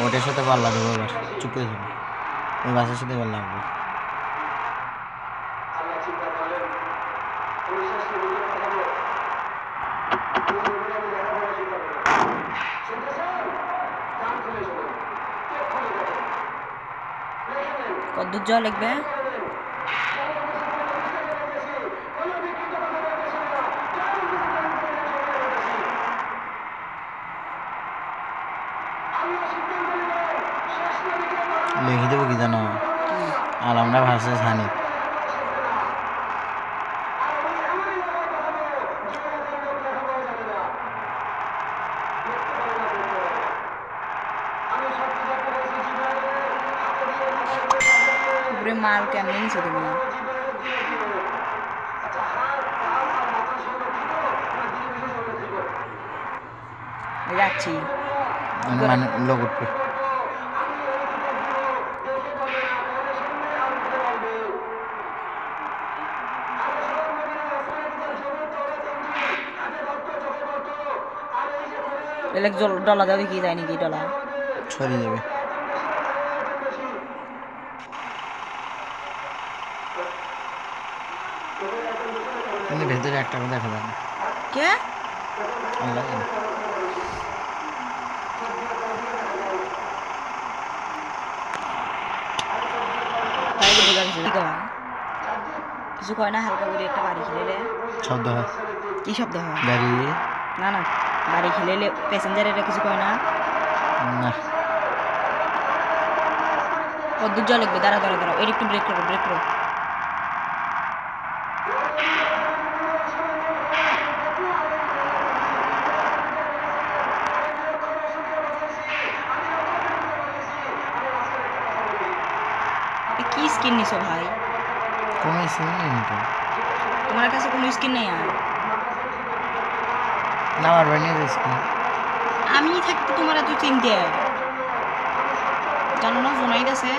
ওটার সাথে পাল্লা দেবো এবার, চুপ করে যাবো, ওই বাসের সাথে এবার লাগবে। কদ্দুর জল লিখবে লিখে দেবো কি জানো, আলমরা ভার্সেস হানিফ। মাল কেমন নিছো তুমি? যাচ্ছি মানে লোক উঠবে। ডলা যাবে কি যায় নাকি? ডলা ছড়িয়ে যাবে। কিন্তু ভেতরে একটা কথা দেখা যায় না। কে? আল্লাহ জানে। কিছু কয় না, হালকা করে একটা বাড়ি খেলে শব্দ হয়। কি শব্দ হয়? গাড়ি। না না, বাড়ি খেলে প্যাসেঞ্জারেরা কিছু কয় না। না কদ্দুর জল লিখবে, দাঁড়া দাঁড়া দাঁড়াও, এর একটু ব্রেক করো, ব্রেক করো। কি স্কিন নিছো ভাই? কোনো স্কিন নেই তো তোমার কাছে, কোনো স্কিন নেই? আর না আমার বানিয়ে স্কিন আমি থাকতে তোমার এত চিনতে জানো না? জোনাইদ আছে।